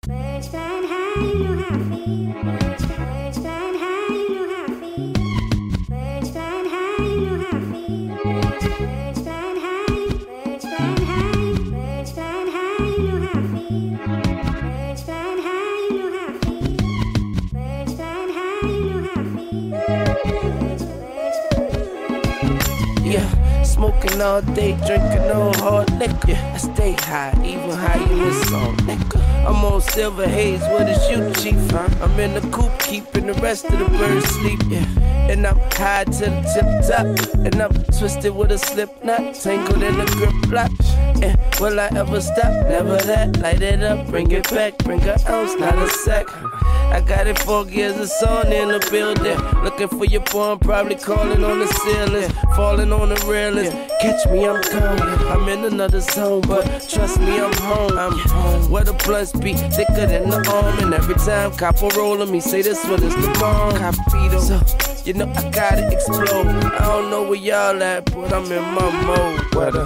Birds flying high, you know how I feel. Birds flying high, you know how I feel. Birds flying high, you know how I feel. Birds flying high, birds flying high, birds flying high, you know how I feel. Birds flying high, you know how I feel. Birds flying high, you know how I feel. Yeah, smoking all day, drinking no hard liquor. I stay high, even higher than salt liquor. I'm on silver haze with a shoot chief, huh? I'm in the coop, keeping the rest of the birds sleep, yeah. And I'm high to the tip top, and I'm twisted with a slip knot, tangled in the grip lock. And will I ever stop? Never that. Light it up, bring it back, bring an ounce, not a sack. I got it 4 gears of sun in the building. Looking for your boy, I'm probably calling on the ceiling, falling on the railings. Catch me, I'm gone. I'm in another zone, but trust me, I'm home. I'm home. Where the blunts be thicker than the arm, and every time copper rollin' me, say this one is the bomb. Capito. So, you know I gotta explode. I don't know where y'all at, but I'm in my mode. Where the